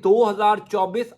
2024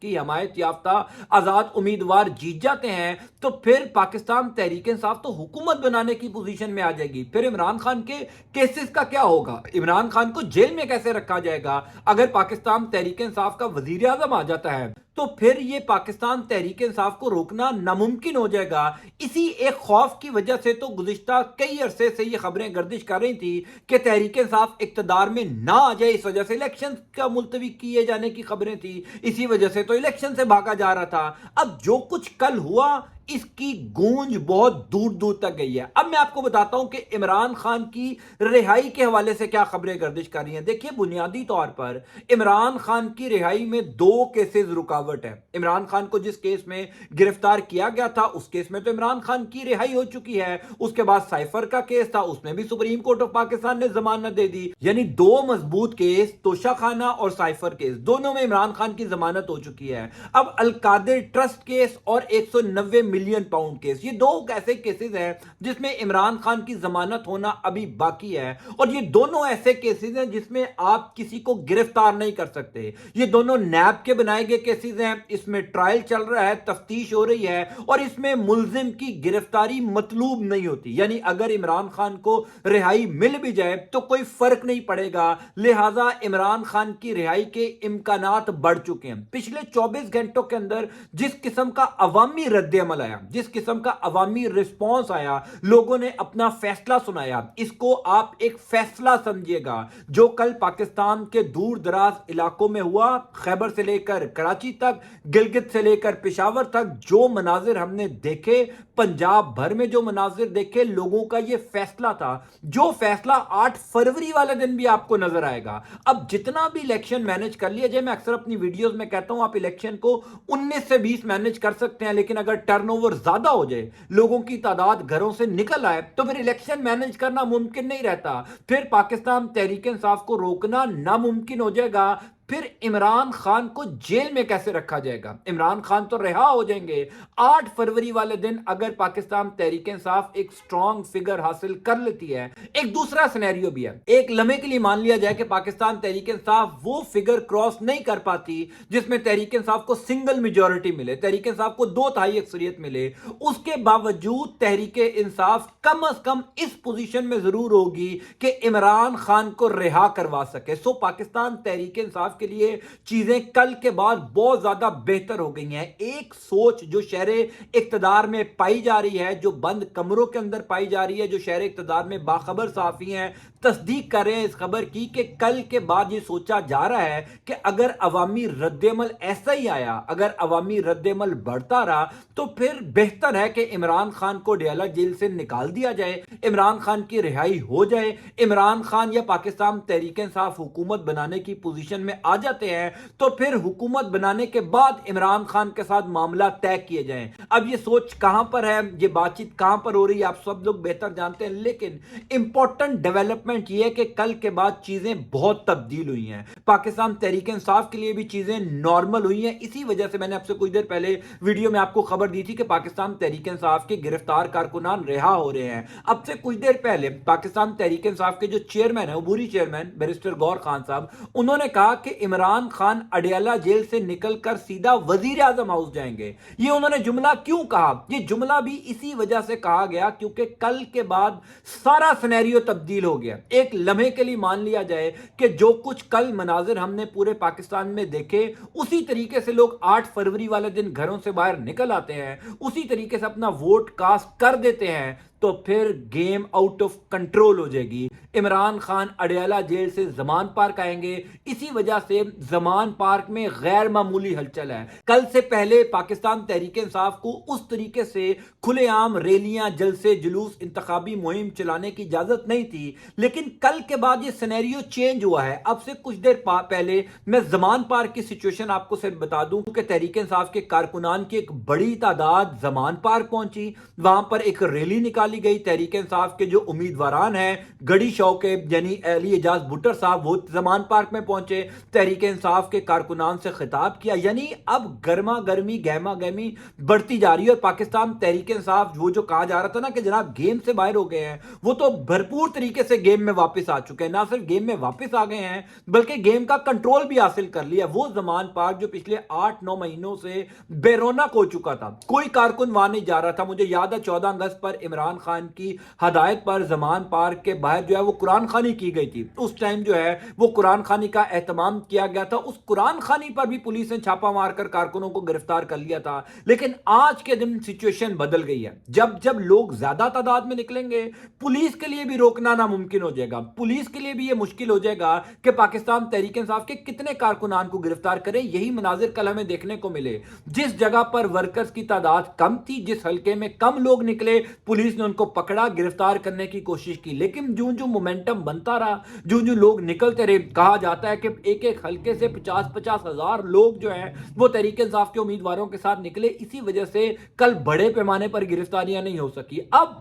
کی حمایت یافتہ آزاد امیدوار جیت جاتے ہیں تو پھر پاکستان تحریک انصاف تو حکومت بنانے کی پوزیشن میں آ جائے گی. پھر عمران خان کے کیسز کا کیا ہوگا؟ عمران خان کو جیل میں کیسے رکھا جائے گا؟ اگر پاکستان تحریک انصاف کا وزیر اعظم آ جاتا ہے تو پھر یہ پاکستان تحریک انصاف کو روکنا ناممکن ہو جائے گا. اسی ایک خوف کی وجہ سے تو گزشتہ کئی عرصے سے یہ خبریں گردش کر رہی تھی کہ تحریک انصاف اقتدار میں نہ آ جائے. اس وجہ سے الیکشن کا ملتوی کیے جانے کی خبریں تھی, اسی وجہ سے تو الیکشن سے بھاگا جا رہا تھا. اب جو کچھ کل ہوا اس کی گونج بہت دور دور تک گئی ہے. اب میں آپ کو بتاتا ہوں کہ عمران خان کی رہائی کے حوالے سے کیا خبریں گردش کر رہی ہیں. دیکھیے, بنیادی طور پر عمران خان کی رہائی میں دو کیسز رکاوٹ ہے. عمران خان کو جس کیس میں گرفتار کیا گیا تھا اس کیس میں تو عمران خان کی رہائی ہو چکی ہے. اس کے بعد سائفر کا کیس تھا, اس میں بھی سپریم کورٹ آف پاکستان نے ضمانت دے دی. یعنی دو مضبوط کیس, توشہ خانہ اور سائفر کیس, دونوں میں عمران خان کی ضمانت ہو چکی ہے. اب القادر ٹرسٹ کیس اور 190 ملین پاؤنڈ کیس, یہ دو ایسے کیسز ہیں جس میں عمران خان کی ضمانت ہونا ابھی باقی ہے. اور یہ دونوں ایسے کیسز ہیں جس میں آپ کسی کو گرفتار نہیں کر سکتے. یہ دونوں نیب کے بنائے گئے کیسز ہیں, اس میں ٹرائل چل رہا ہے, تفتیش ہو رہی ہے اور اس میں ملزم کی گرفتاری مطلوب نہیں ہوتی. یعنی اگر عمران خان کو رہائی مل بھی جائے تو کوئی فرق نہیں پڑے گا. لہٰذا عمران خان کی رہائی کے امکانات بڑھ چکے ہیں. پچھلے 24 گھنٹوں کے اندر جس قسم کا عوامی رد عمل آیا, جس قسم کا عوامی رسپانس آیا, لوگوں نے اپنا فیصلہ سنایا, اس کو آپ ایک فیصلہ سمجھیے گا. جو کل پاکستان کے دور دراز علاقوں میں ہوا, خیبر سے لے کر کراچی تک, گلگت سے لے کر پشاور تک, جو مناظر ہم نے دیکھے, پنجاب بھر میں جو مناظر دیکھے, لوگوں کا یہ فیصلہ تھا. جو فیصلہ 8 فروری والے دن بھی آپ کو نظر آئے گا. اب جتنا بھی الیکشن مینج کر لیا جائے, میں اکثر اپنی ویڈیوز میں کہتا ہوں آپ الیکشن کو 19 سے 20 مینج کر سکتے ہیں, لیکن اگر ٹرن اوور زیادہ ہو جائے, لوگوں کی تعداد گھروں سے نکل آئے, تو پھر الیکشن مینج کرنا ممکن نہیں رہتا. پھر پاکستان تحریک انصاف کو روکنا ناممکن ہو جائے گا. پھر عمران خان کو جیل میں کیسے رکھا جائے گا؟ عمران خان تو رہا ہو جائیں گے. 8 فروری والے دن اگر پاکستان تحریک انصاف ایک سٹرونگ فگر حاصل کر لیتی ہے, ایک دوسرا سینیریو بھی ہے. ایک لمحے کے لیے مان لیا جائے کہ پاکستان تحریک انصاف وہ فگر کراس نہیں کر پاتی جس میں تحریک انصاف کو سنگل میجورٹی ملے, تحریک انصاف کو 2/3 اکثریت ملے. اس کے باوجود تحریک انصاف کم از کم اس پوزیشن میں ضرور ہوگی کہ عمران خان کو رہا کروا سکے. سو پاکستان تحریک انصاف کے لیے چیزیں کل کے بعد بہت زیادہ بہتر ہو گئی ہیں. ایک سوچ جو شہر اقتدار میں پائی جا رہی ہے, جو بند کمروں کے اندر پائی جا رہی ہے, جو شہر اقتدار میں باخبر صحافی ہیں تصدیق کر رہے ہیں اس خبر کی کہ کل کے بعد یہ سوچا جا رہا ہے کہ اگر عوامی رد عمل ایسا ہی آیا, اگر عوامی رد عمل بڑھتا رہا, تو پھر بہتر ہے کہ عمران خان کو ڈیالہ جیل سے نکال دیا جائے, عمران خان کی رہائی ہو جائے. عمران خان یا پاکستان تحریک انصاف حکومت بنانے کی پوزیشن میں آ جاتے ہیں تو پھر حکومت بنانے کے بعد عمران خان کے ساتھ معاملہ طے کیے جائیں. اب یہ سوچ کہاں پر ہے, یہ بات چیت کہاں پر ہو رہی ہے, آپ سب لوگ بہتر جانتے ہیں. لیکن امپورٹنٹ ڈیولپمنٹ یہ ہے کہ کل کے بعد چیزیں بہت تبدیل ہوئی ہیں. پاکستان تحریک انصاف کے لیے بھی چیزیں نارمل ہوئی ہیں. اسی وجہ سے میں نے آپ سے کچھ دیر پہلے ویڈیو میں آپ کو خبر دی تھی کہ پاکستان تحریک انصاف کے گرفتار کارکنان رہا ہو رہے ہیں. اب سے کچھ دیر پہلے پاکستان تحریک انصاف کے جو چیئرمین ہیں, عبوری چیئرمین بیرسٹر غور خان صاحب, انہوں نے کہا کہ عمران خان اڈیالہ جیل سے نکل کر سیدھا وزیر اعظم ہاؤس جائیں گے. یہ انہوں نے جملہ کیوں کہا؟ یہ جملہ بھی اسی وجہ سے کہا گیا کیونکہ کل کے بعد سارا سینیریو تبدیل ہو گیا. ایک لمحے کے لیے مان لیا جائے کہ جو کچھ کل مناظر ہم نے پورے پاکستان میں دیکھے, اسی طریقے سے لوگ 8 فروری والے دن گھروں سے باہر نکل آتے ہیں, اسی طریقے سے اپنا ووٹ کاسٹ کر دیتے ہیں, تو پھر گیم آؤٹ آف کنٹرول ہو جائے گی. عمران خان اڈیالہ جیل سے زمان پارک آئیں گے. اسی وجہ سے زمان پارک میں غیر معمولی ہلچل ہے. کل سے پہلے پاکستان تحریک انصاف کو اس طریقے سے کھلے عام ریلیاں, جلسے, جلوس, انتخابی مہم چلانے کی اجازت نہیں تھی, لیکن کل کے بعد یہ سینیریو چینج ہوا ہے. اب سے کچھ دیر پہلے میں زمان پارک کی سچویشن آپ کو صرف بتا دوں کہ تحریک انصاف کے کارکنان کی ایک بڑی تعداد زمان پارک پہنچی, وہاں پر ایک ریلی نکالی ڈالی گئی. تحریک انصاف کے جو امیدواران ہیں گڑی شوکت یعنی علی اعجاز بھٹر صاحب وہ زمان پارک میں پہنچے, تحریک انصاف کے کارکنان سے خطاب کیا. یعنی اب گرما گرمی گہما گہمی بڑھتی جا رہی ہے, اور پاکستان تحریک انصاف وہ جو کہا جا رہا تھا نا کہ جناب گیم سے باہر ہو گئے ہیں, وہ تو بھرپور طریقے سے گیم میں واپس آ چکے ہیں. نہ صرف گیم میں واپس آ گئے ہیں بلکہ گیم کا کنٹرول بھی حاصل کر لیا. وہ زمان پارک جو پچھلے 8-9 مہینوں سے بے رونق ہو چکا تھا, کوئی کارکن وہاں نہیں جا رہا تھا. مجھے یاد ہے 14 اگست پر عمران خان کی ہدایت پر زمان پارک کے باہر جو ہے وہ قرآن خوانی کی گئی تھی. اس ٹائم جو ہے وہ قرآن خوانی کا اہتمام کیا گیا تھا. اس قرآن خوانی پر بھی پولیس نے چھاپا مار کر کارکنوں کو گرفتار کر لیا تھا. لیکن آج کے دن سچویشن بدل گئی ہے. جب لوگ زیادہ تعداد میں نکلیں گے, پولیس کے لیے بھی روکنا ناممکن ہو جائے گا. پولیس کے لیے بھی یہ مشکل ہو جائے گا کہ پاکستان تحریک انصاف کے کتنے کارکنان کو گرفتار کرے. یہی مناظر کل ہمیں دیکھنے کو ملے. جس جگہ پر ورکرز کی تعداد کم تھی, جس حلقے میں کم لوگ نکلے, پولیس نے ان کو پکڑا, گرفتار کرنے کی کوشش کی. لیکن جو مومنٹم بنتا رہا, جو لوگ نکلتے رہے, کہا جاتا ہے کہ ایک ایک حلقے سے 50-50 ہزار لوگ جو ہیں وہ تحریک انصاف کے امیدواروں کے ساتھ نکلے. اسی وجہ سے کل بڑے پیمانے پر گرفتاریاں نہیں ہو سکی. اب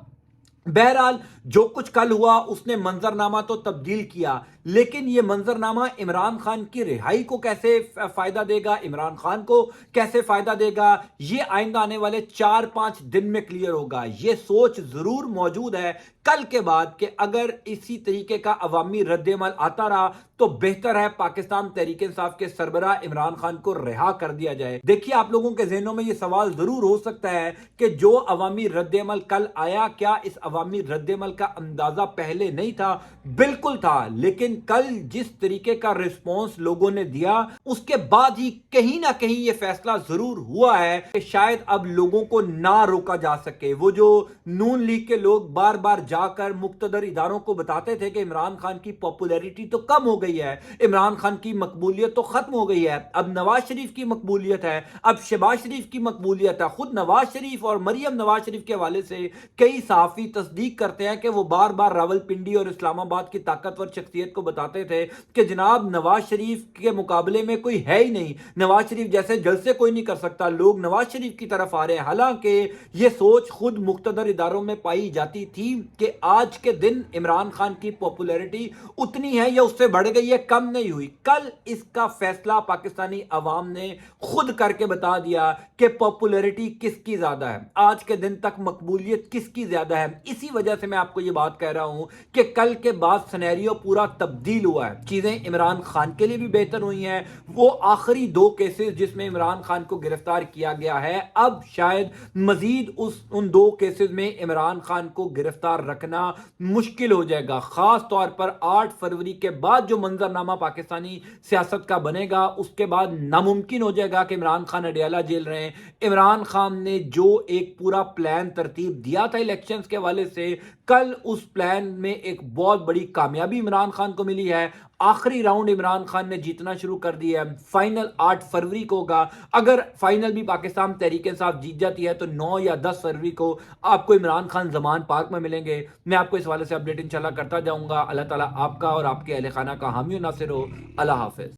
بہرحال جو کچھ کل ہوا اس نے منظرنامہ تو تبدیل کیا, لیکن یہ منظرنامہ عمران خان کی رہائی کو کیسے فائدہ دے گا, عمران خان کو کیسے فائدہ دے گا, یہ آئندہ آنے والے 4-5 دن میں کلیئر ہوگا. یہ سوچ ضرور موجود ہے کل کے بعد کہ اگر اسی طریقے کا عوامی رد عمل آتا رہا تو بہتر ہے پاکستان تحریک انصاف کے سربراہ عمران خان کو رہا کر دیا جائے. دیکھیے آپ لوگوں کے ذہنوں میں یہ سوال ضرور ہو سکتا ہے کہ جو عوامی رد عمل کل آیا, کیا اس عوامی رد عمل کا اندازہ پہلے نہیں تھا؟ بالکل تھا, لیکن کل جس طریقے کا رسپانس لوگوں نے دیا اس کے بعد ہی کہیں نہ کہیں یہ فیصلہ ضرور ہوا ہے کہ شاید اب لوگوں کو نہ روکا جا سکے. وہ جو نون لیگ کے لوگ بار بار جا کر مقتدر اداروں کو بتاتے تھے کہ عمران خان کی پاپولیرٹی تو کم ہو گئی ہے, عمران خان کی مقبولیت تو ختم ہو گئی ہے, اب نواز شریف کی مقبولیت ہے, اب شہباز شریف کی مقبولیت ہے. خود نواز شریف اور مریم نواز شریف کے حوالے سے کئی صحافی تصدیق کرتے ہیں کہ وہ بار بار راولپنڈی اور اسلام آباد کی طاقتور شخصیت کو بتاتے تھے کہ جناب نواز شریف کے مقابلے میں کوئی ہے ہی نہیں, نواز شریف جیسے جلسے کوئی نہیں کر سکتا, لوگ نواز شریف کی طرف آ رہے ہیں. حالانکہ یہ سوچ خود مقتدر اداروں میں پائی جاتی تھی کہ آج کے دن عمران خان کی پاپولیرٹی اتنی ہے یا اس سے بڑھ گئی ہے, کم نہیں ہوئی. کل اس کا فیصلہ پاکستانی عوام نے خود کر کے بتا دیا کہ پاپولیرٹی کس کی زیادہ ہے, آج کے دن تک مقبولیت کس کی زیادہ ہے. اسی وجہ سے میں آپ کو یہ بات کہہ رہا ہوں کہ کل کے بعد سینیریو پورا تبدیل ہوا ہے. چیزیں عمران خان کے لیے بھی بہتر ہوئی ہیں. وہ آخری 2 کیسز جس میں عمران خان کو گرفتار کیا گیا ہے, اب شاید مزید ان 2 کیسز میں عمران خان کو گرفتار رکھنا مشکل ہو جائے گا. خاص طور پر 8 فروری کے بعد جو منظرنامہ پاکستانی سیاست کا بنے گا اس کے بعد ناممکن ہو جائے گا کہ عمران خان اڈیالہ جیل رہے ہیں. عمران خان نے جو ایک پورا پلان ترتیب دیا تھا الیکشنز کے حوالے سے, کل اس پلان میں ایک بہت بڑی کامیابی عمران خان کو ملی ہے. آخری راؤنڈ عمران خان نے جیتنا شروع کر دیا ہے. فائنل 8 فروری کو ہوگا. اگر فائنل بھی پاکستان تحریک انصاف جیت جاتی ہے تو 9 یا 10 فروری کو آپ کو عمران خان زمان پارک میں ملیں گے. میں آپ کو اس حوالے سے اپڈیٹ انشاءاللہ کرتا جاؤں گا. اللہ تعالیٰ آپ کا اور آپ کے اہل خانہ کا حامی و ناصر ہو. اللہ حافظ.